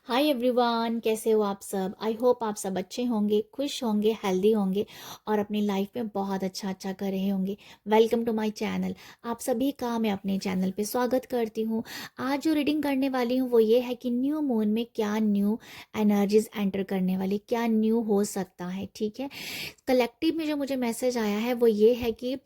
Hi everyone, कैसे हो आप सब। आई होप आप सब अच्छे होंगे, खुश होंगे, हेल्दी होंगे और अपनी लाइफ में बहुत अच्छा अच्छा कर रहे होंगे। Welcome to my channel. आप सभी का मैं अपने चैनल पे स्वागत करती हूँ। आज जो रीडिंग करने वाली हूँ वो ये है कि न्यू मून में क्या न्यू एनर्जीज एंटर करने वाली, क्या न्यू हो सकता है। ठीक है, कलेक्टिव में जो मुझे मैसेज आया है वो ये है कि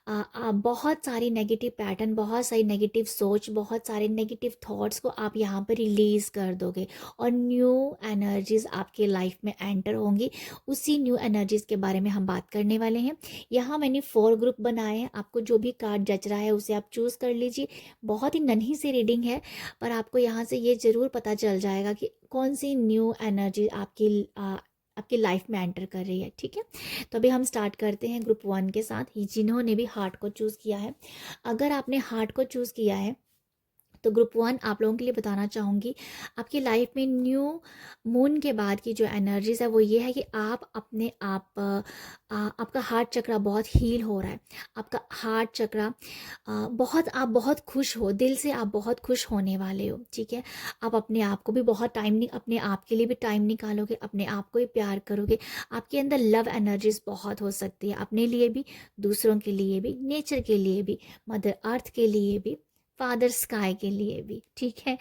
बहुत सारी नेगेटिव पैटर्न, बहुत सारी नेगेटिव सोच, बहुत सारे नेगेटिव थॉट्स को आप यहाँ पर रिलीज कर दोगे और न्यू एनर्जीज आपके लाइफ में एंटर होंगी। उसी न्यू एनर्जीज के बारे में हम बात करने वाले हैं। यहाँ मैंने 4 ग्रुप बनाए हैं। आपको जो भी कार्ड जच रहा है उसे आप चूज कर लीजिए। बहुत ही नन्ही सी रीडिंग है, पर आपको यहाँ से ये जरूर पता चल जाएगा कि कौन सी न्यू एनर्जी आपकी लाइफ में एंटर कर रही है। ठीक है, तो अभी हम स्टार्ट करते हैं ग्रुप 1 के साथ, जिन्होंने भी हार्ट को चूज किया है। अगर आपने हार्ट को चूज किया है तो ग्रुप 1 आप लोगों के लिए बताना चाहूँगी, आपकी लाइफ में न्यू मून के बाद की जो एनर्जीज है वो ये है कि आप अपने आपका हार्ट चक्रा बहुत हील हो रहा है। आपका हार्ट चक्रा आप बहुत खुश हो, दिल से आप बहुत खुश होने वाले हो। ठीक है, आप अपने आप को भी बहुत अपने आप के लिए भी टाइम निकालोगे, अपने आप को भी प्यार करोगे। आपके अंदर लव एनर्जीज बहुत हो सकती है, अपने लिए भी, दूसरों के लिए भी, नेचर के लिए भी, मदर अर्थ के लिए भी, फादर स्काई के लिए भी। ठीक है,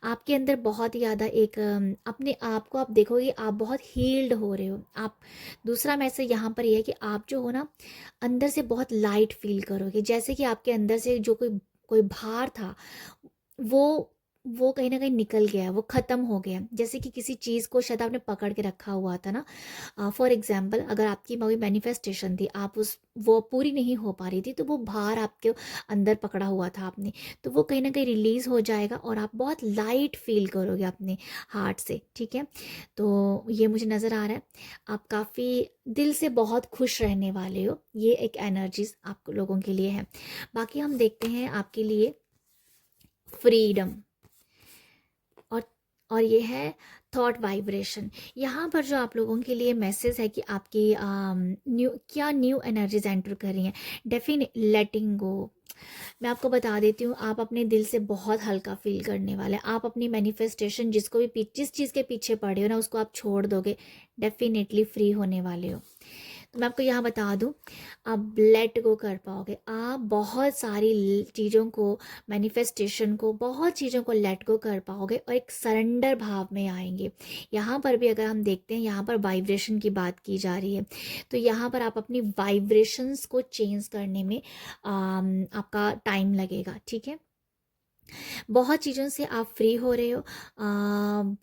आपके अंदर बहुत ही ज़्यादा एक अपने आप को आप देखोगे, आप बहुत हील्ड हो रहे हो आप। दूसरा मैसेज यहाँ पर यह है कि आप जो हो ना, अंदर से बहुत लाइट फील करोगे, जैसे कि आपके अंदर से जो कोई कोई भार था वो वो कहीं ना कहीं निकल गया है, वो ख़त्म हो गया है। जैसे कि किसी चीज़ को शायद आपने पकड़ के रखा हुआ था ना। फॉर एग्जाम्पल, अगर आपकी कोई मैनिफेस्टेशन थी, आप उस वो पूरी नहीं हो पा रही थी, तो वो भार आपके अंदर पकड़ा हुआ था आपने, तो वो कहीं ना कहीं रिलीज़ हो जाएगा और आप बहुत लाइट फील करोगे अपने हार्ट से। ठीक है, तो ये मुझे नज़र आ रहा है, आप काफ़ी दिल से बहुत खुश रहने वाले हो। ये एक एनर्जीज आप लोगों के लिए है। बाकी हम देखते हैं आपके लिए फ्रीडम, और और ये है थॉट वाइब्रेशन। यहाँ पर जो आप लोगों के लिए मैसेज है कि आपकी न्यू एनर्जीज एंटर कर रही हैं। डेफिनेट लेटिंग गो। मैं आपको बता देती हूँ, आप अपने दिल से बहुत हल्का फील करने वाले हैं। आप अपनी मैनिफेस्टेशन, जिस चीज़ के पीछे पड़े हो ना, उसको आप छोड़ दोगे, डेफिनेटली फ्री होने वाले हो। तो मैं आपको यहाँ बता दूँ, आप लेट गो कर पाओगे। आप बहुत सारी चीज़ों को, मैनिफेस्टेशन को, बहुत चीज़ों को लेट गो कर पाओगे और एक सरेंडर भाव में आएंगे। यहाँ पर भी अगर हम देखते हैं, यहाँ पर वाइब्रेशन की बात की जा रही है, तो यहाँ पर आप अपनी वाइब्रेशंस को चेंज करने में आपका टाइम लगेगा। ठीक है, बहुत चीज़ों से आप फ्री हो रहे हो,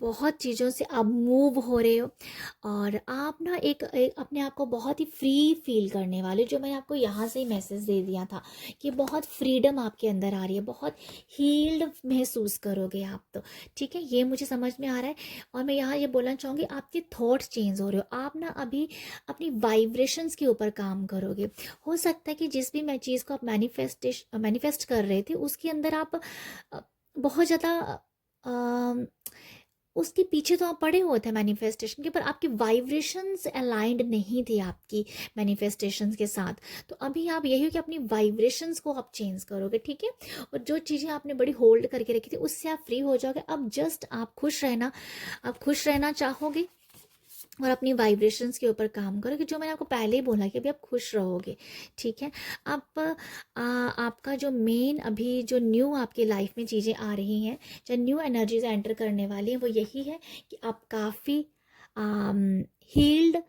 बहुत चीज़ों से आप मूव हो रहे हो और आप ना एक अपने आप को बहुत ही फ्री फील करने वाले, जो मैंने आपको यहाँ से ही मैसेज दे दिया था कि बहुत फ्रीडम आपके अंदर आ रही है, बहुत हील्ड महसूस करोगे आप। तो ठीक है, ये मुझे समझ में आ रहा है। और मैं यहाँ ये बोलना चाहूँगी, आपके थॉट्स चेंज हो रहे हो। आप ना अभी अपनी वाइब्रेशंस के ऊपर काम करोगे। हो सकता है कि जिस भी मैं चीज़ को आप मैनिफेस्ट कर रहे थे, उसके अंदर आप बहुत ज़्यादा अ, उसके पीछे तो आप पड़े हुए थे मैनिफेस्टेशन के, पर आपकी वाइब्रेशंस अलाइंड नहीं थी आपकी मैनिफेस्टेशंस के साथ। तो अभी आप यही हो कि अपनी वाइब्रेशंस को आप चेंज करोगे। ठीक है, और जो चीज़ें आपने बड़ी होल्ड करके रखी थी उससे आप फ्री हो जाओगे। अब जस्ट आप खुश रहना, आप खुश रहना चाहोगे और अपनी वाइब्रेशंस के ऊपर काम करो, कि जो मैंने आपको पहले ही बोला कि अभी आप खुश रहोगे। ठीक है, आप आपका जो मेन अभी जो न्यू आपकी लाइफ में चीज़ें आ रही हैं, जो न्यू एनर्जीज एंटर करने वाली हैं, वो यही है कि आप काफ़ी हील्ड,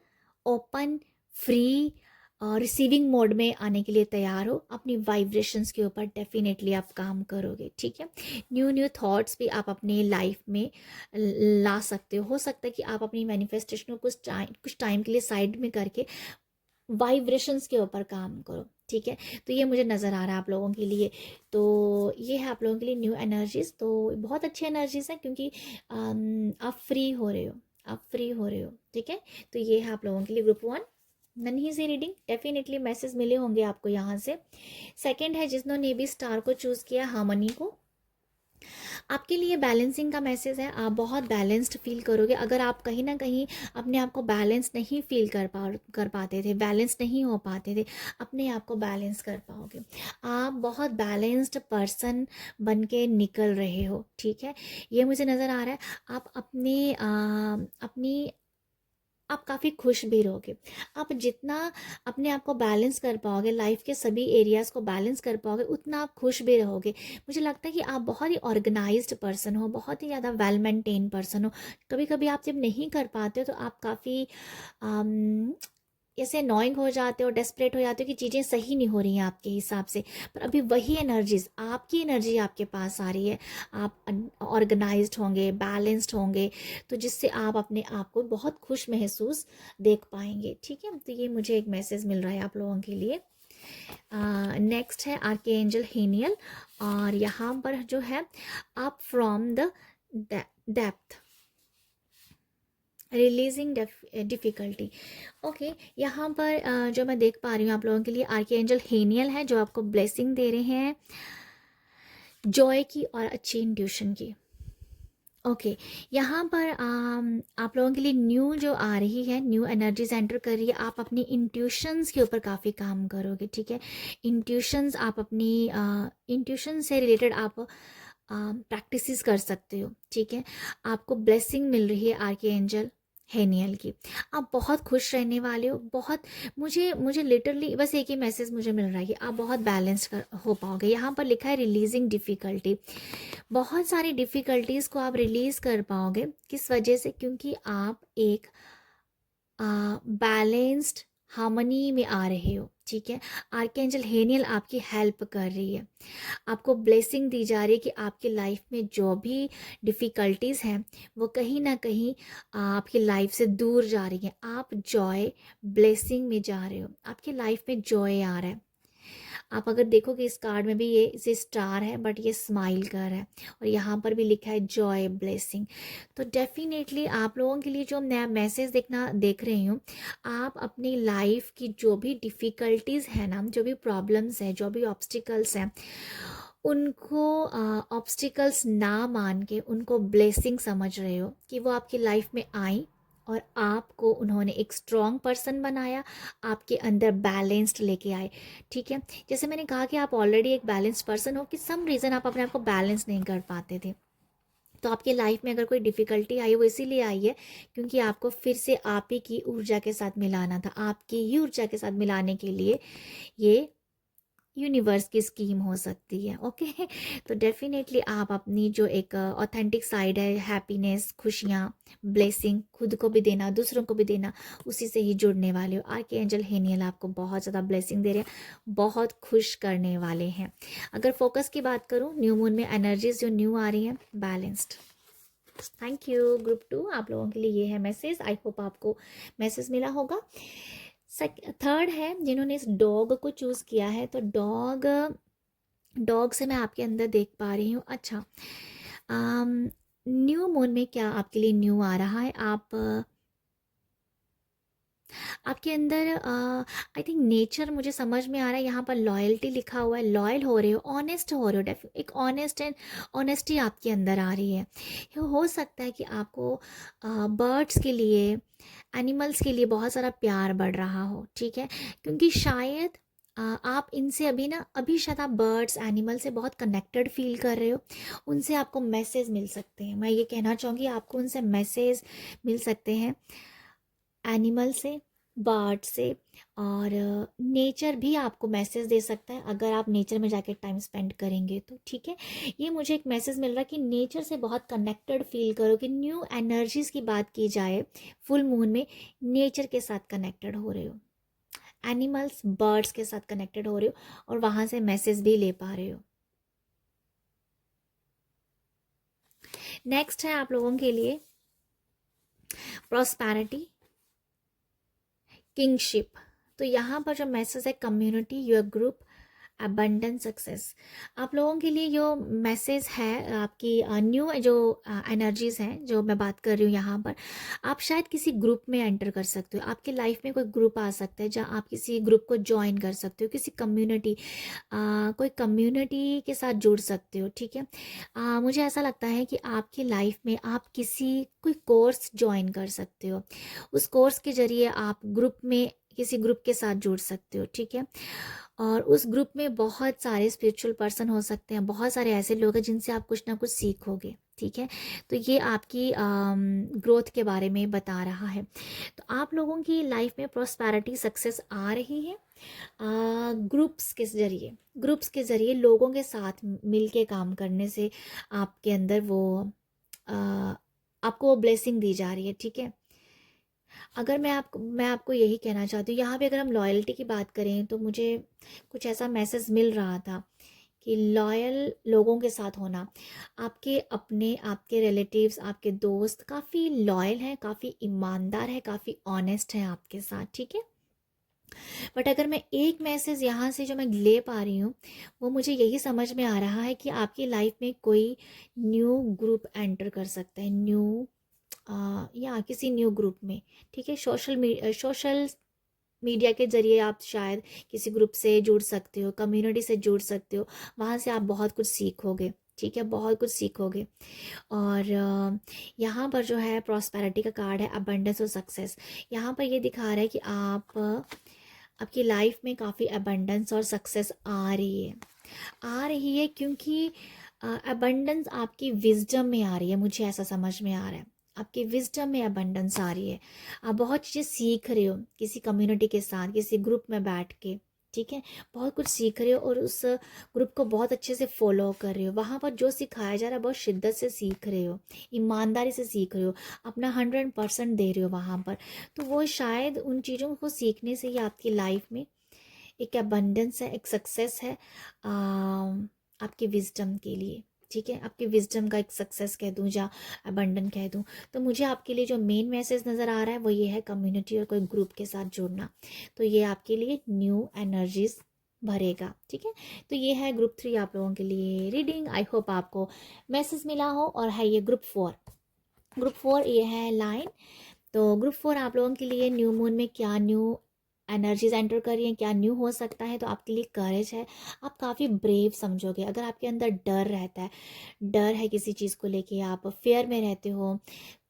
ओपन, फ्री और रिसीविंग मोड में आने के लिए तैयार हो। अपनी वाइब्रेशंस के ऊपर डेफिनेटली आप काम करोगे। ठीक है, न्यू न्यू थॉट्स भी आप अपनी लाइफ में ला सकते हो सकता है कि आप अपनी मैनिफेस्टेशन को कुछ टाइम के लिए साइड में करके वाइब्रेशंस के ऊपर काम करो। ठीक है, तो ये मुझे नज़र आ रहा है आप लोगों के लिए। तो ये है आप लोगों के लिए न्यू एनर्जीज। तो बहुत अच्छी एनर्जीज हैं, क्योंकि आप फ्री हो रहे हो, आप फ्री हो रहे हो। ठीक है, तो ये है आप लोगों के लिए ग्रुप 1, नन्ही सी रीडिंग। डेफिनेटली मैसेज मिले होंगे आपको यहाँ से। सेकंड है जिन्होंने भी स्टार को चूज़ किया, हार्मनी को। आपके लिए बैलेंसिंग का मैसेज है। आप बहुत बैलेंस्ड फील करोगे। अगर आप कहीं ना कहीं अपने आप को बैलेंस नहीं फील कर पाते थे, बैलेंस नहीं हो पाते थे, अपने आप को बैलेंस कर पाओगे। आप बहुत बैलेंस्ड पर्सन बन के निकल रहे हो, ठीक है, ये मुझे नज़र आ रहा है। आप अपनी आप काफ़ी खुश भी रहोगे। आप जितना अपने आप को बैलेंस कर पाओगे, लाइफ के सभी एरियाज़ को बैलेंस कर पाओगे, उतना आप खुश भी रहोगे। मुझे लगता है कि आप बहुत ही ऑर्गेनाइज्ड पर्सन हो, बहुत ही ज़्यादा वेल मेंटेन पर्सन हो। कभी कभी आप जब नहीं कर पाते हो तो आप काफ़ी ऐसे अनोइंग हो जाते हो, डेस्परेट हो जाते हो कि चीज़ें सही नहीं हो रही हैं आपके हिसाब से। पर अभी वही एनर्जीज, आपकी एनर्जी आपके पास आ रही है। आप ऑर्गेनाइज्ड होंगे, बैलेंस्ड होंगे, तो जिससे आप अपने आप को बहुत खुश महसूस देख पाएंगे, ठीक है। तो ये मुझे एक मैसेज मिल रहा है आप लोगों के लिए। नेक्स्ट है आर्कएंजल हेनियल, और यहाँ पर जो है आप from the depth releasing difficulty. Okay, यहाँ पर जो मैं देख पा रही हूँ आप लोगों के लिए आर्कएंजल हेनियल है, जो आपको ब्लेसिंग दे रहे हैं जॉय की और अच्छी इंट्यूशन की। ओके, यहाँ पर आप लोगों के लिए न्यू जो आ रही है, न्यू एनर्जीज एंटर कर रही है। आप अपनी इंट्यूशंस के ऊपर काफ़ी काम करोगे, ठीक है। इंट्यूशंस, आप अपनी इंट्यूशन से रिलेटेड आप प्रैक्टिसेस कर सकते हो, ठीक है। आपको ब्लेसिंग मिल रही है आर्कएंजल हेनियल की। आप बहुत खुश रहने वाले हो, बहुत। मुझे मुझे लिटरली बस एक ही मैसेज मुझे मिल रहा है कि आप बहुत बैलेंस हो पाओगे। यहाँ पर लिखा है रिलीजिंग डिफ़िकल्टी। बहुत सारी डिफ़िकल्टीज़ को आप रिलीज़ कर पाओगे। किस वजह से? क्योंकि आप एक बैलेंस्ड हार्मनी में आ रहे हो, ठीक है। आर्कएंजल हेनियल आपकी हेल्प कर रही है। आपको ब्लेसिंग दी जा रही है कि आपकी लाइफ में जो भी डिफ़िकल्टीज़ हैं वो कहीं ना कहीं आपकी लाइफ से दूर जा रही हैं। आप जॉय, ब्लेसिंग में जा रहे हो, आपकी लाइफ में जॉय आ रहा है। आप अगर देखोगे इस कार्ड में भी ये इसे स्टार है, बट ये स्माइल कर रहा है, और यहाँ पर भी लिखा है जॉय, ब्लेसिंग। तो डेफिनेटली आप लोगों के लिए जो नया मैसेज देख रही हूँ, आप अपनी लाइफ की जो भी डिफ़िकल्टीज़ है ना, जो भी प्रॉब्लम्स हैं, जो भी ऑब्स्टिकल्स हैं, उनको ऑब्स्टिकल्स ना मान के उनको ब्लेसिंग समझ रहे हो कि वो आपकी लाइफ में आई और आपको उन्होंने एक स्ट्रॉन्ग पर्सन बनाया, आपके अंदर बैलेंस्ड लेके आए, ठीक है। जैसे मैंने कहा कि आप ऑलरेडी एक बैलेंस्ड पर्सन हो, कि सम रीज़न आप अपने आप को बैलेंस नहीं कर पाते थे। तो आपकी लाइफ में अगर कोई डिफ़िकल्टी आई, वो इसीलिए आई है क्योंकि आपको फिर से आप ही की ऊर्जा के साथ मिलाना था। आपकी ही ऊर्जा के साथ मिलाने के लिए ये यूनिवर्स की स्कीम हो सकती है, ओके। तो डेफिनेटली आप अपनी जो एक ऑथेंटिक साइड है, हैप्पीनेस, खुशियाँ, ब्लेसिंग, खुद को भी देना, दूसरों को भी देना, उसी से ही जुड़ने वाले हो। आर्कएंजल हेनियल आपको बहुत ज़्यादा ब्लेसिंग दे रहे हैं, बहुत खुश करने वाले हैं। अगर फोकस की बात करूँ, न्यू मून में एनर्जीज जो न्यू आ रही हैं, बैलेंस्ड। थैंक यू ग्रुप 2, आप लोगों के लिए ये है मैसेज। आई होप आपको मैसेज मिला होगा। थर्ड है जिन्होंने इस डॉग को चूज़ किया है, तो डॉग, डॉग से मैं आपके अंदर देख पा रही हूँ। अच्छा, न्यू मून में क्या आपके लिए न्यू आ रहा है? आपके अंदर आई थिंक नेचर मुझे समझ में आ रहा है। यहाँ पर लॉयल्टी लिखा हुआ है, लॉयल हो रहे हो, ऑनेस्ट हो रहे हो, एक ऑनेस्ट एंड ऑनेस्टी आपके अंदर आ रही है। ये हो सकता है कि आपको बर्ड्स के लिए, एनिमल्स के लिए बहुत सारा प्यार बढ़ रहा हो, ठीक है। क्योंकि शायद आप इनसे अभी शायद आप बर्ड्स, एनिमल से बहुत कनेक्टेड फील कर रहे हो। उनसे आपको मैसेज मिल सकते हैं। मैं ये कहना चाहूँगी, आपको उनसे मैसेज मिल सकते हैं, एनिमल से, बर्ड से, और नेचर भी आपको मैसेज दे सकता है अगर आप नेचर में जाके टाइम स्पेंड करेंगे तो, ठीक है। ये मुझे एक मैसेज मिल रहा है कि नेचर से बहुत कनेक्टेड फील करो, कि न्यू एनर्जीज की बात की जाए, फुल मून में नेचर के साथ कनेक्टेड हो रहे हो, एनिमल्स, बर्ड्स के साथ कनेक्टेड हो रहे हो, और वहाँ से मैसेज भी ले पा रहे हो। नेक्स्ट है आप लोगों के लिए प्रॉस्पैरिटी, किंगशिप। तो यहाँ पर जो मैसेज है, community, your group abundant success. आप लोगों के लिए जो मैसेज है आपकी न्यू जो एनर्जीज हैं जो मैं बात कर रही हूँ यहाँ पर, आप शायद किसी ग्रुप में एंटर कर सकते हो। आपके लाइफ में कोई ग्रुप आ सकता है जहाँ आप किसी ग्रुप को ज्वाइन कर सकते हो, किसी कम्युनिटी कोई कम्युनिटी के साथ जुड़ सकते हो। ठीक है, मुझे ऐसा लगता है कि आपकी लाइफ में आप कोई कोर्स ज्वाइन कर सकते हो। उस कोर्स के जरिए आप ग्रुप में किसी ग्रुप के साथ जुड़ सकते हो। ठीक है, और उस ग्रुप में बहुत सारे स्पिरिचुअल पर्सन हो सकते हैं, बहुत सारे ऐसे लोग हैं जिनसे आप कुछ ना कुछ सीखोगे। ठीक है, तो ये आपकी ग्रोथ के बारे में बता रहा है। तो आप लोगों की लाइफ में प्रॉस्पेरिटी सक्सेस आ रही है ग्रुप्स के जरिए लोगों के साथ मिल के काम करने से आपके अंदर आ, आपको वो ब्लेसिंग दी जा रही है। ठीक है, अगर मैं आपको यही कहना चाहती हूँ, यहाँ पे अगर हम लॉयल्टी की बात करें तो मुझे कुछ ऐसा मैसेज मिल रहा था कि लॉयल लोगों के साथ होना, आपके अपने, आपके रिलेटिव्स, आपके दोस्त काफ़ी लॉयल हैं, काफ़ी ईमानदार है, काफ़ी ऑनेस्ट हैं आपके साथ। ठीक है, बट अगर मैं एक मैसेज यहाँ से जो मैं ले पा रही हूँ, वो मुझे यही समझ में आ रहा है कि आपकी लाइफ में कोई न्यू ग्रुप एंटर कर सकता है, या किसी न्यू ग्रुप में। ठीक है, सोशल मीडिया के ज़रिए आप शायद किसी ग्रुप से जुड़ सकते हो, कम्युनिटी से जुड़ सकते हो, वहाँ से आप बहुत कुछ सीखोगे। ठीक है, बहुत कुछ सीखोगे। और यहाँ पर जो है प्रॉस्पेरिटी का कार्ड है, अबंडेंस और सक्सेस। यहाँ पर ये दिखा रहा है कि आपकी लाइफ में काफ़ी अबंडेंस और सक्सेस आ रही है क्योंकि अबंडेंस आपकी विजडम में आ रही है। मुझे ऐसा समझ में आ रहा है, आपकी विजडम में अबंडेंस आ रही है। आप बहुत चीज़ें सीख रहे हो किसी कम्युनिटी के साथ, किसी ग्रुप में बैठ के। ठीक है, बहुत कुछ सीख रहे हो और उस ग्रुप को बहुत अच्छे से फॉलो कर रहे हो। वहाँ पर जो सिखाया जा रहा है बहुत शिद्दत से सीख रहे हो, ईमानदारी से सीख रहे हो, अपना 100% दे रहे हो वहाँ पर। तो वो शायद उन चीज़ों को सीखने से ही आपकी लाइफ में एक अबंडेंस है, एक सक्सेस है आपकी विजडम के लिए। ठीक है, आपकी विजडम का एक सक्सेस कह दूँ या अबंडेंट कह दूँ। तो मुझे आपके लिए जो मेन मैसेज नज़र आ रहा है वो ये है, कम्युनिटी और कोई ग्रुप के साथ जुड़ना। तो ये आपके लिए न्यू एनर्जीज भरेगा। ठीक है, तो ये है ग्रुप 3 आप लोगों के लिए रीडिंग। आई होप आपको मैसेज मिला हो। और है ये ग्रुप 4 ये है लाइन। तो ग्रुप 4 आप लोगों के लिए न्यू मून में क्या न्यू एनर्जीज एंटर कर रही हैं, क्या न्यू हो सकता है। तो आपके लिए करेज है, आप काफ़ी ब्रेव समझोगे। अगर आपके अंदर डर रहता है, डर है किसी चीज़ को लेके, आप फेयर में रहते हो,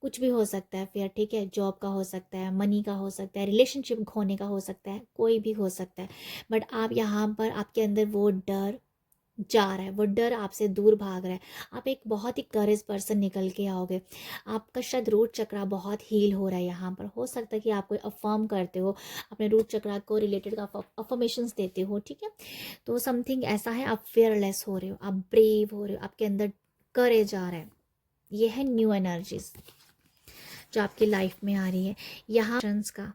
कुछ भी हो सकता है फेयर। ठीक है, जॉब का हो सकता है, मनी का हो सकता है, रिलेशनशिप खोने का हो सकता है, कोई भी हो सकता है। बट आप यहाँ पर आपके अंदर वो डर जा रहा है, वो डर आपसे दूर भाग रहा है। आप एक बहुत ही करेज पर्सन निकल के आओगे। आपका शायद रूट चक्रा बहुत हील हो रहा है। यहाँ पर हो सकता है कि आप कोई अफर्म करते हो, अपने रूट चक्रा को रिलेटेड का अफर्मेशंस देते हो। ठीक है, तो समथिंग ऐसा है, आप फेयरलेस हो रहे हो, आप ब्रेव हो रहे हो, आपके अंदर करेज आ रहा है। ये है न्यू एनर्जीज जो आपकी लाइफ में आ रही है। यहाँ का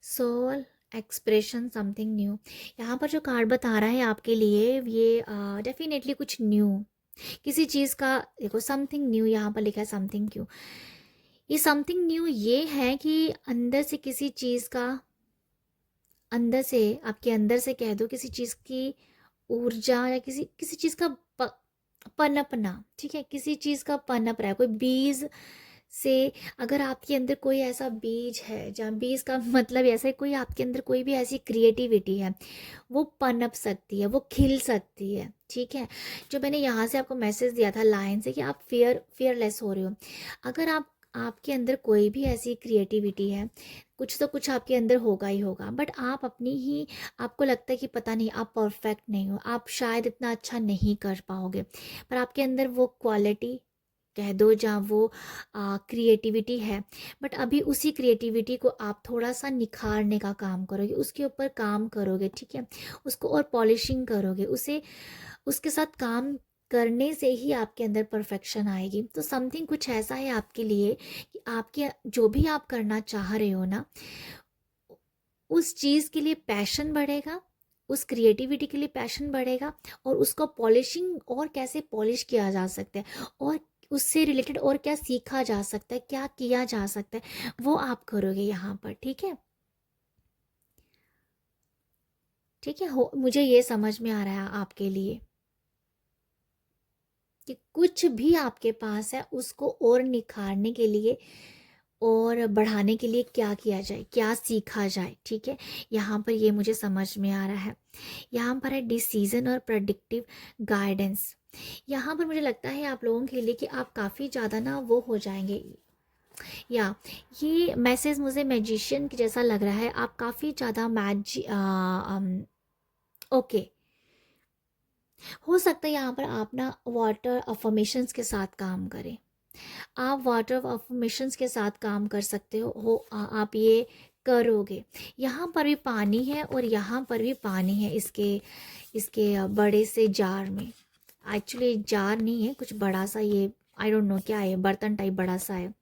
सोल एक्सप्रेशन समथिंग न्यू, यहाँ पर जो कार्ड बता रहा है आपके लिए, ये डेफिनेटली कुछ न्यू, किसी चीज़ का, देखो समथिंग न्यू यहाँ पर लिखा है, समथिंग क्यों, ये समथिंग न्यू ये है कि अंदर से किसी चीज़ का, अंदर से, आपके अंदर से कह दो, किसी चीज़ की ऊर्जा या किसी किसी चीज़ का पनपना। ठीक है, किसी चीज़ का पनप रहा है, कोई बीज से। अगर आपके अंदर कोई ऐसा बीज है, जहाँ बीज का मतलब ऐसा है, कोई आपके अंदर कोई भी ऐसी क्रिएटिविटी है, वो पनप सकती है, वो खिल सकती है। ठीक है, जो मैंने यहाँ से आपको मैसेज दिया था लाइन से कि आप फेयरलेस हो रहे हो। अगर आपके अंदर कोई भी ऐसी क्रिएटिविटी है, कुछ तो कुछ आपके अंदर होगा ही होगा, बट आप अपनी ही, आपको लगता है कि पता नहीं आप परफेक्ट नहीं हो, आप शायद इतना अच्छा नहीं कर पाओगे, पर आपके अंदर वो क्वालिटी कह दो, जहाँ वो क्रिएटिविटी है। बट अभी उसी क्रिएटिविटी को आप थोड़ा सा निखारने का काम करोगे, उसके ऊपर काम करोगे। ठीक है, उसको और पॉलिशिंग करोगे, उसे उसके साथ काम करने से ही आपके अंदर परफेक्शन आएगी। तो समथिंग कुछ ऐसा है आपके लिए कि आपके जो भी आप करना चाह रहे हो ना, उस चीज़ के लिए पैशन बढ़ेगा, उस क्रिएटिविटी के लिए पैशन बढ़ेगा, और उसको पॉलिशिंग, और कैसे पॉलिश किया जा सकता है, और उससे रिलेटेड और क्या सीखा जा सकता है, क्या किया जा सकता है, वो आप करोगे यहाँ पर। ठीक है, ठीक है, हो मुझे ये समझ में आ रहा है आपके लिए कि कुछ भी आपके पास है उसको और निखारने के लिए और बढ़ाने के लिए क्या किया जाए, क्या सीखा जाए। ठीक है, यहाँ पर ये मुझे समझ में आ रहा है। यहाँ पर है डिसीजन और प्रेडिक्टिव गाइडेंस। यहाँ पर मुझे लगता है आप लोगों के लिए कि आप काफ़ी ज़्यादा ना वो हो जाएंगे, या ये मैसेज मुझे मैजिशियन की जैसा लग रहा है। आप काफ़ी ज़्यादा ओके, हो सकता है यहाँ पर आप ना वाटर अफर्मेशंस के साथ काम करें। आप वाटर अफर्मेशंस के साथ काम कर सकते आप ये करोगे। यहाँ पर भी पानी है और यहाँ पर भी पानी है, इसके इसके बड़े से जार में। एक्चुअली जार नहीं है, कुछ बड़ा सा, ये आई डोंट नो क्या है, बर्तन टाइप बड़ा सा है,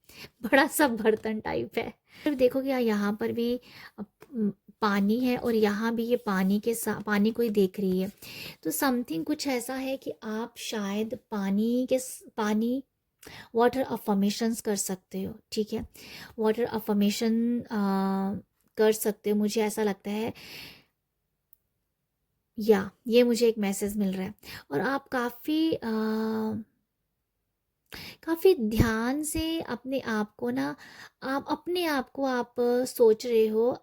बड़ा सा बर्तन टाइप है। फिर देखोगे यहाँ पर भी पानी है और यहाँ भी ये पानी के साथ पानी को ही देख रही है। तो समथिंग कुछ ऐसा है कि आप शायद पानी वाटर अफर्मेशंस कर सकते हो। ठीक है, वाटर अफर्मेशन कर सकते हो, मुझे ऐसा लगता है, या ये मुझे एक मैसेज मिल रहा है। और आप काफ़ी ध्यान से अपने आप को ना, आप अपने आप को आप सोच रहे हो,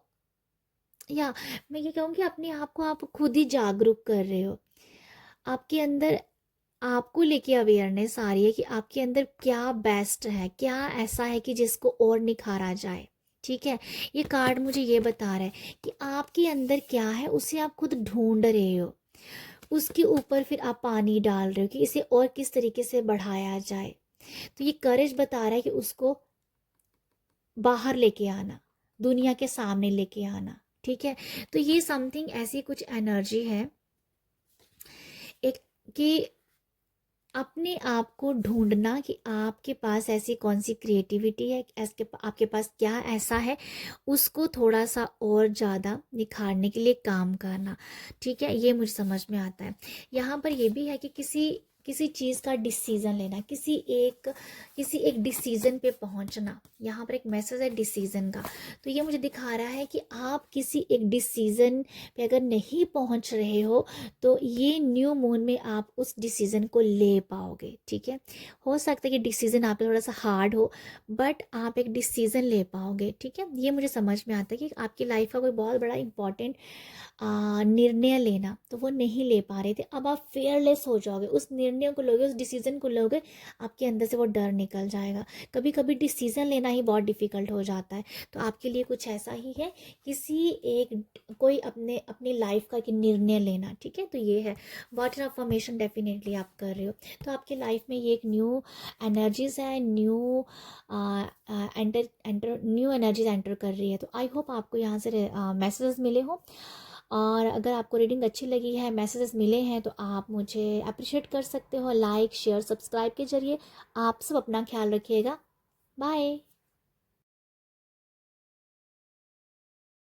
या मैं ये कहूँगी अपने आप को आप खुद ही जागरूक कर रहे हो। आपके अंदर आपको लेके अवेयरनेस आ रही है कि आपके अंदर क्या बेस्ट है, क्या ऐसा है कि जिसको और निखारा जाए। ठीक है, ये कार्ड मुझे ये बता रहा है कि आपके अंदर क्या है उसे आप खुद ढूंढ रहे हो, उसके ऊपर फिर आप पानी डाल रहे हो कि इसे और किस तरीके से बढ़ाया जाए। तो ये करेज बता रहा है कि उसको बाहर लेके आना, दुनिया के सामने लेके आना। ठीक है, तो ये समथिंग ऐसी कुछ एनर्जी है एक, कि अपने आप को ढूंढना कि आपके पास ऐसी कौन सी क्रिएटिविटी है, आपके पास क्या ऐसा है, उसको थोड़ा सा और ज़्यादा निखारने के लिए काम करना। ठीक है, ये मुझे समझ में आता है। यहाँ पर ये भी है कि किसी किसी चीज़ का डिसीज़न लेना, किसी एक डिसीज़न पे पहुंचना। यहाँ पर एक मैसेज है डिसीज़न का, तो ये मुझे दिखा रहा है कि आप किसी एक डिसीज़न पे अगर नहीं पहुंच रहे हो तो ये न्यू मून में आप उस डिसीज़न को ले पाओगे। ठीक है, हो सकता है कि डिसीज़न आपके थोड़ा सा हार्ड हो, बट आप एक डिसीज़न ले पाओगे। ठीक है, ये मुझे समझ में आता है कि आपकी लाइफ का कोई बहुत बड़ा इंपॉर्टेंट निर्णय लेना तो वो नहीं ले पा रहे थे, अब आप फेयरलेस हो जाओगे, उस निर्णय को लोगे, उस डिसीज़न को लोगे, आपके अंदर से वो डर निकल जाएगा। कभी कभी डिसीज़न लेना ही बहुत डिफ़िकल्ट हो जाता है, तो आपके लिए कुछ ऐसा ही है, कोई अपने अपनी लाइफ का कि निर्णय लेना। ठीक है, तो ये है वाटर अफर्मेशन, डेफिनेटली आप कर रहे हो, तो आपकी लाइफ में ये एक न्यू एनर्जीज है, न्यू एनर्जीज एंटर कर रही है। तो आई होप आपको यहाँ से मैसेजेस मिले हो, और अगर आपको रीडिंग अच्छी लगी है, मैसेजेस मिले हैं, तो आप मुझे अप्रिशिएट कर सकते हो लाइक शेयर सब्सक्राइब के जरिए। आप सब अपना ख्याल रखिएगा, बाय।